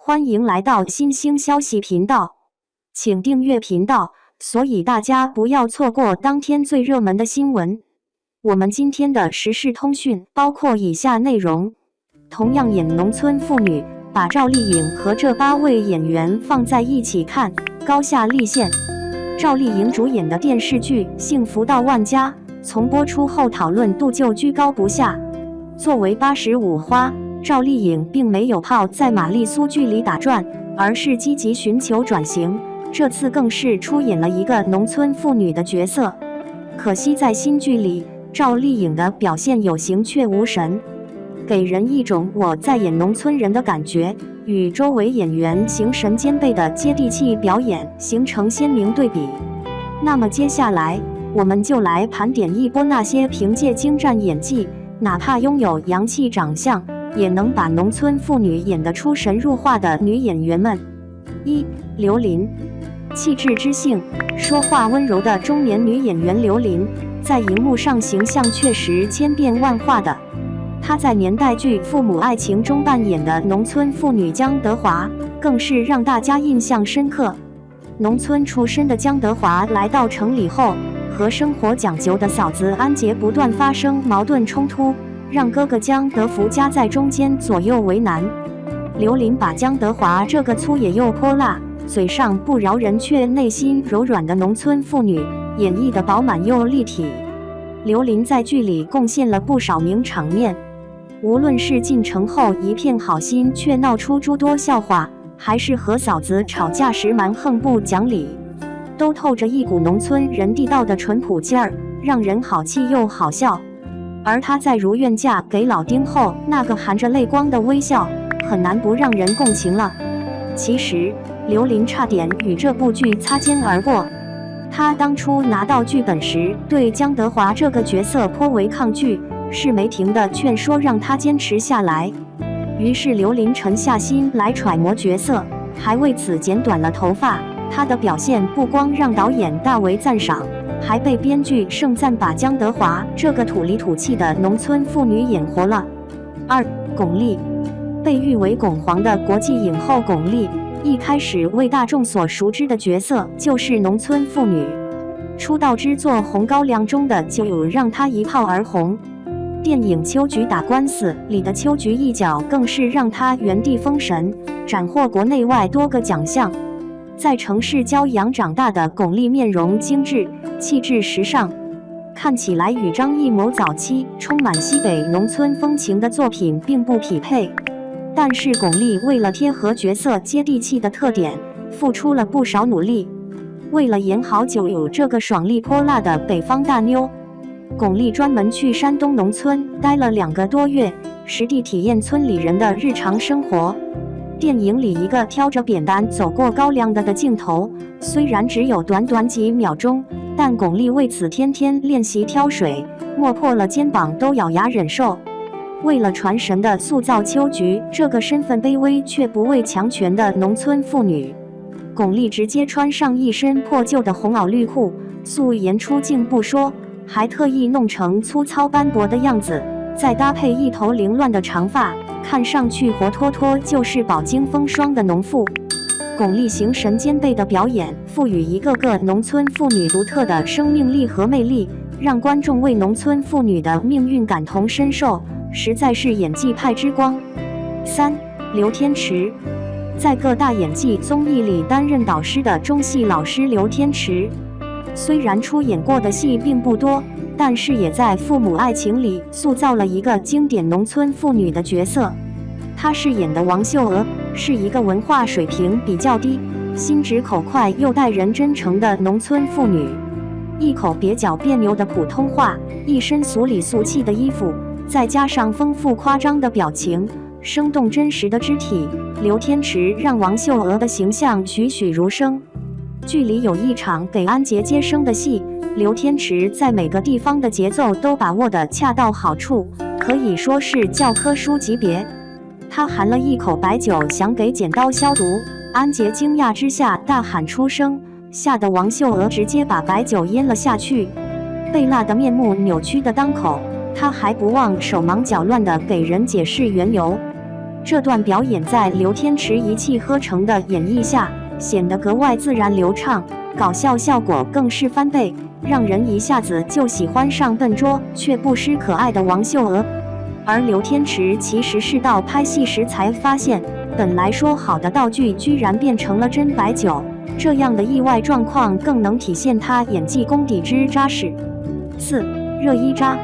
欢迎来到新兴消息频道，请订阅频道，所以大家不要错过当天最热门的新闻。我们今天的时事通讯包括以下内容：同样演农村妇女，把赵丽颖和这8位演员放在一起看，高下立现。赵丽颖主演的电视剧《幸福到万家》从播出后讨论度就居高不下。作为85花，赵丽颖并没有泡在玛丽苏剧里打转，而是积极寻求转型，这次更是出演了一个农村妇女的角色。可惜在新剧里，赵丽颖的表现有形却无神，给人一种我在演农村人的感觉，与周围演员形神兼备的接地气表演形成鲜明对比。那么接下来，我们就来盘点一波那些凭借精湛演技，哪怕拥有洋气长相，也能把农村妇女演得出神入化的女演员们。1. 刘琳，气质知性、说话温柔的中年女演员刘琳，在荧幕上形象确实千变万化的。她在年代剧《父母爱情》中扮演的农村妇女江德华，更是让大家印象深刻。农村出身的江德华来到城里后，和生活讲究的嫂子安杰不断发生矛盾冲突，让哥哥江德福夹在中间左右为难。刘琳把江德华这个粗野又泼辣、嘴上不饶人却内心柔软的农村妇女演绎得饱满又立体。刘琳在剧里贡献了不少名场面，无论是进城后一片好心却闹出诸多笑话，还是和嫂子吵架时蛮横不讲理，都透着一股农村人地道的淳朴劲儿，让人好气又好笑。而她在如愿嫁给老丁后，那个含着泪光的微笑，很难不让人共情了。其实，刘琳差点与这部剧擦肩而过。她当初拿到剧本时，对江德华这个角色颇为抗拒，是没停的劝说让他坚持下来。于是刘琳沉下心来揣摩角色，还为此剪短了头发。她的表现不光让导演大为赞赏，还被编剧盛赞把江德华这个土里土气的农村妇女演活了。2. 巩俐，被誉为巩皇的国际影后巩俐，一开始为大众所熟知的角色就是农村妇女。出道之作《红高粱》中的就让她一炮而红，电影《秋菊打官司》里的秋菊一角更是让她原地封神，斩获国内外多个奖项。在城市骄阳长大的巩俐面容精致，气质时尚，看起来与张艺谋早期充满西北农村风情的作品并不匹配。但是巩俐为了贴合角色接地气的特点，付出了不少努力。为了演好九这个爽利泼辣的北方大妞，巩俐专门去山东农村待了2个多月，实地体验村里人的日常生活。电影里一个挑着扁担走过高粱的镜头，虽然只有短短几秒钟，但巩俐为此天天练习挑水，磨破了肩膀都咬牙忍受。为了传神的塑造秋菊这个身份卑微却不畏强权的农村妇女，巩俐直接穿上一身破旧的红袄绿裤，素颜出镜不说，还特意弄成粗糙斑驳的样子，再搭配一头凌乱的长发，看上去活脱脱就是饱经风霜的农妇。巩俐形神兼备的表演，赋予一个个农村妇女独特的生命力和魅力，让观众为农村妇女的命运感同身受，实在是演技派之光。3. 刘天池，在各大演技综艺里担任导师的中戏老师刘天池，虽然出演过的戏并不多，但是也在《父母爱情》里塑造了一个经典农村妇女的角色。她饰演的王秀娥是一个文化水平比较低、心直口快又待人真诚的农村妇女，一口蹩脚别扭的普通话，一身俗里俗气的衣服，再加上丰富夸张的表情，生动真实的肢体，刘天池让王秀娥的形象栩栩如生。剧里有一场给安杰接生的戏，刘天池在每个地方的节奏都把握得恰到好处，可以说是教科书级别。他含了一口白酒想给剪刀消毒，安杰惊讶之下大喊出声，吓得王秀娥直接把白酒咽了下去。被辣得面目扭曲的当口，他还不忘手忙脚乱地给人解释缘由。这段表演在刘天池一气呵成的演绎下，显得格外自然流畅，搞笑效果更是翻倍，让人一下子就喜欢上笨拙却不失可爱的王秀娥。而刘天池其实是到拍戏时才发现，本来说好的道具居然变成了真白酒，这样的意外状况更能体现他演技功底之扎实。4. 热依扎。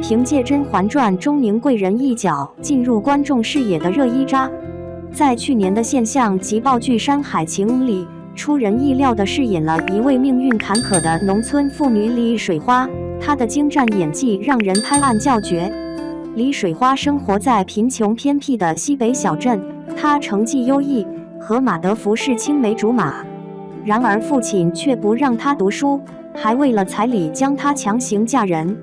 凭借《甄嬛传》中宁贵人一角进入观众视野的热依扎，在去年的现象级爆剧《山海情》里，出人意料地饰演了一位命运坎坷的农村妇女李水花，她的精湛演技让人拍案叫绝。李水花生活在贫穷偏僻的西北小镇，她成绩优异，和马德福是青梅竹马。然而父亲却不让她读书，还为了彩礼将她强行嫁人。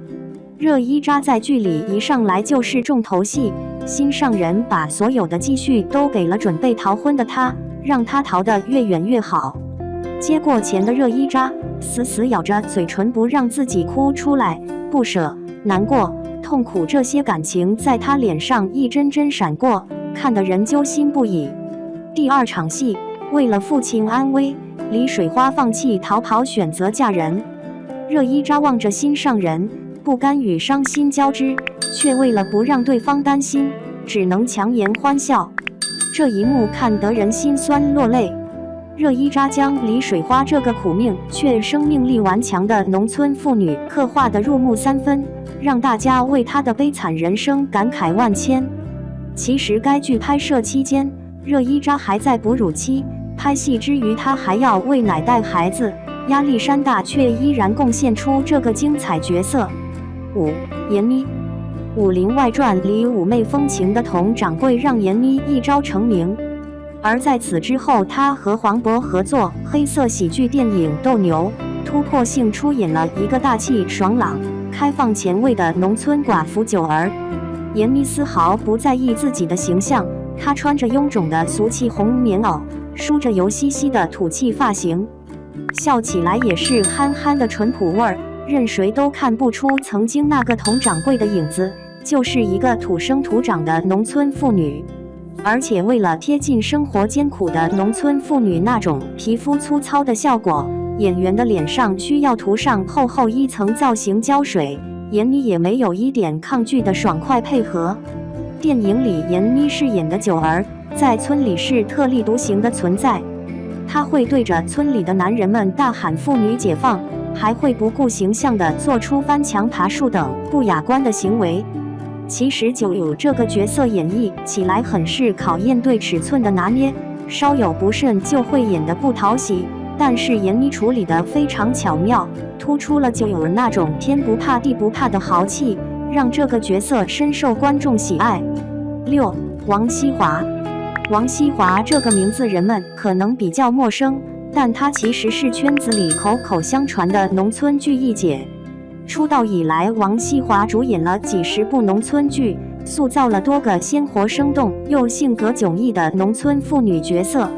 热依扎在剧里一上来就是重头戏，心上人把所有的积蓄都给了准备逃婚的她，让她逃得越远越好。接过钱的热依扎死死咬着嘴唇不让自己哭出来，不舍、难过、痛苦这些感情在她脸上一帧帧闪过，看得人揪心不已。第二场戏，为了父亲安危，李水花放弃逃跑，选择嫁人。热依扎望着心上人，不甘与伤心交织，却为了不让对方担心，只能强颜欢笑。这一幕看得人心酸落泪。热依扎将李水花这个苦命却生命力顽强的农村妇女刻画得入木三分，让大家为她的悲惨人生感慨万千。其实该剧拍摄期间，热依扎还在哺乳期，拍戏之余她还要喂奶带孩子，压力山大，却依然贡献出这个精彩角色。5. 闫妮。《武林外传》里妩媚风情的佟掌柜让闫妮一朝成名，而在此之后，她和黄渤合作黑色喜剧电影《斗牛》，突破性出演了一个大气爽朗、开放前卫的农村寡妇九儿。闫妮丝毫不在意自己的形象，她穿着臃肿的俗气红棉袄，梳着油兮兮的土气发型，笑起来也是憨憨的淳朴味儿，任谁都看不出曾经那个佟掌柜的影子，就是一个土生土长的农村妇女。而且为了贴近生活艰苦的农村妇女那种皮肤粗糙的效果，演员的脸上需要涂上厚厚一层造型胶水，闫妮也没有一点抗拒的爽快配合。电影里闫妮饰演的九儿，在村里是特立独行的存在，她会对着村里的男人们大喊妇女解放，还会不顾形象地做出翻墙爬树等不雅观的行为。其实九友这个角色演绎起来很是考验对尺寸的拿捏，稍有不慎就会演得不讨喜，但是闫妮处理得非常巧妙，突出了九友那种天不怕地不怕的豪气，让这个角色深受观众喜爱。6. 王熙华。王熙华这个名字人们可能比较陌生，但她其实是圈子里口口相传的农村剧一姐。出道以来，王熙华主演了几十部农村剧，塑造了多个鲜活生动又性格迥异的农村妇女角色。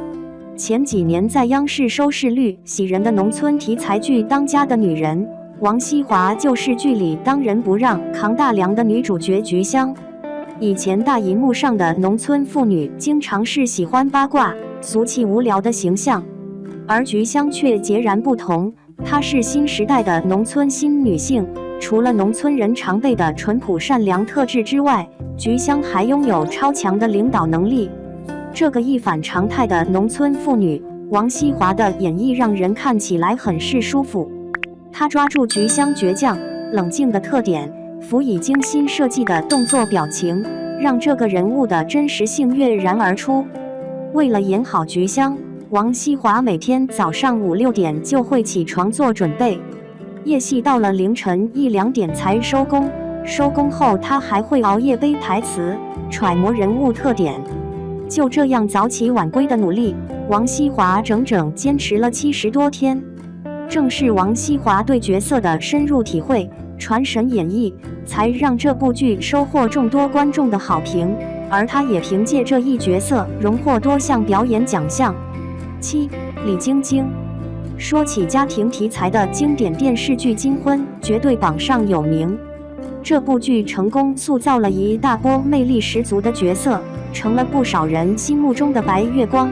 前几年在央视收视率喜人的农村题材剧《当家的女人》，王熙华就是剧里当仁不让、扛大梁的女主角菊香。以前大荧幕上的农村妇女经常是喜欢八卦、俗气无聊的形象，而菊香却截然不同。她是新时代的农村新女性，除了农村人常备的淳朴善良特质之外，菊香还拥有超强的领导能力。这个一反常态的农村妇女，王熙华的演绎让人看起来很是舒服。她抓住菊香倔强、冷静的特点，辅以精心设计的动作表情，让这个人物的真实性跃然而出。为了演好菊香，王熙华每天早上5、6点就会起床做准备，夜戏到了凌晨1、2点才收工。收工后，她还会熬夜背台词，揣摩人物特点。就这样早起晚归的努力，王熙华整整坚持了70多天。正是王熙华对角色的深入体会、传神演绎，才让这部剧收获众多观众的好评，而她也凭借这一角色荣获多项表演奖项。7. 李晶晶。说起家庭题材的经典电视剧《金婚》，绝对榜上有名。这部剧成功塑造了一大波魅力十足的角色，成了不少人心目中的白月光。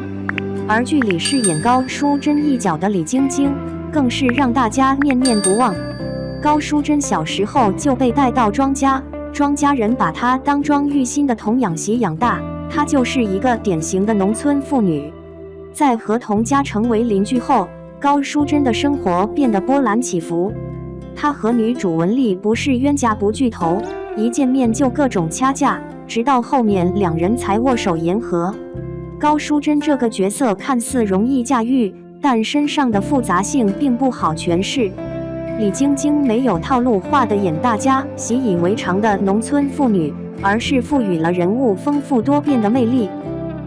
而剧里饰演高淑珍一角的李晶晶，更是让大家念念不忘。高淑珍小时候就被带到庄家，庄家人把她当庄玉欣的童养媳养大，她就是一个典型的农村妇女。在和童家成为邻居后，高淑珍的生活变得波澜起伏。她和女主文丽不是冤家不聚头，一见面就各种掐架，直到后面两人才握手言和。高淑珍这个角色看似容易驾驭，但身上的复杂性并不好诠释。李晶晶没有套路化的演大家习以为常的农村妇女，而是赋予了人物丰富多变的魅力。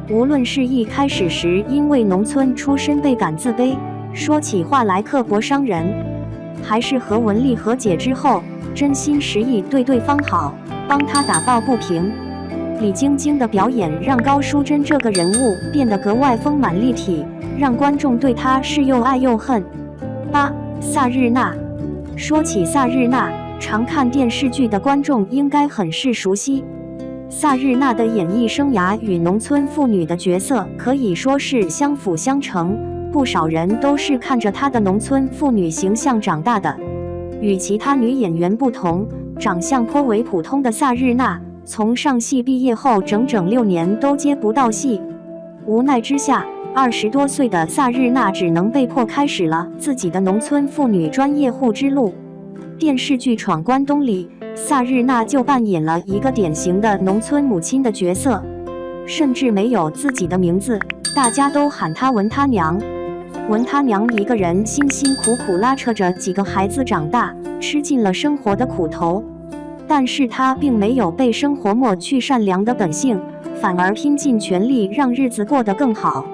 无论是一开始时因为农村出身倍感自卑，说起话来刻薄伤人，还是和文丽和解之后真心实意对对方好，帮她打抱不平。李晶晶的表演让高淑珍这个人物变得格外丰满立体，让观众对她是又爱又恨。8. 萨日娜。说起萨日娜，常看电视剧的观众应该很是熟悉。萨日娜的演艺生涯与农村妇女的角色可以说是相辅相成，不少人都是看着她的农村妇女形象长大的。与其他女演员不同，长相颇为普通的萨日娜，从上戏毕业后整整6年都接不到戏。无奈之下，20多岁的萨日娜只能被迫开始了自己的农村妇女专业户之路。电视剧《闯关东》里，萨日娜就扮演了一个典型的农村母亲的角色，甚至没有自己的名字，大家都喊她文她娘。文她娘一个人辛辛苦苦拉扯着几个孩子长大，吃尽了生活的苦头。但是她并没有被生活抹去善良的本性，反而拼尽全力让日子过得更好。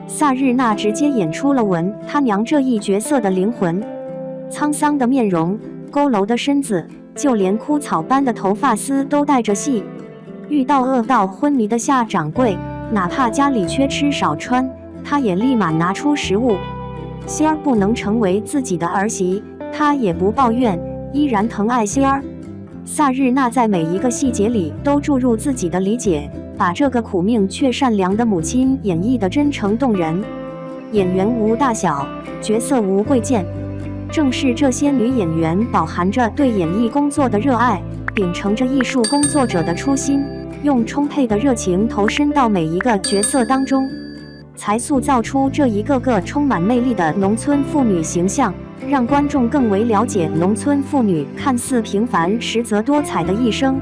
萨日娜直接演出了文她娘这一角色的灵魂，沧桑的面容，佝偻的身子，就连枯草般的头发丝都带着戏。遇到饿到昏迷的夏掌柜，哪怕家里缺吃少穿，她也立马拿出食物。仙儿不能成为自己的儿媳，她也不抱怨，依然疼爱仙儿。萨日娜在每一个细节里都注入自己的理解，把这个苦命却善良的母亲演绎得真诚动人。演员无大小，角色无贵贱，正是这些女演员饱含着对演艺工作的热爱，秉承着艺术工作者的初心，用充沛的热情投身到每一个角色当中，才塑造出这一个个充满魅力的农村妇女形象，让观众更为了解农村妇女看似平凡实则多彩的一生。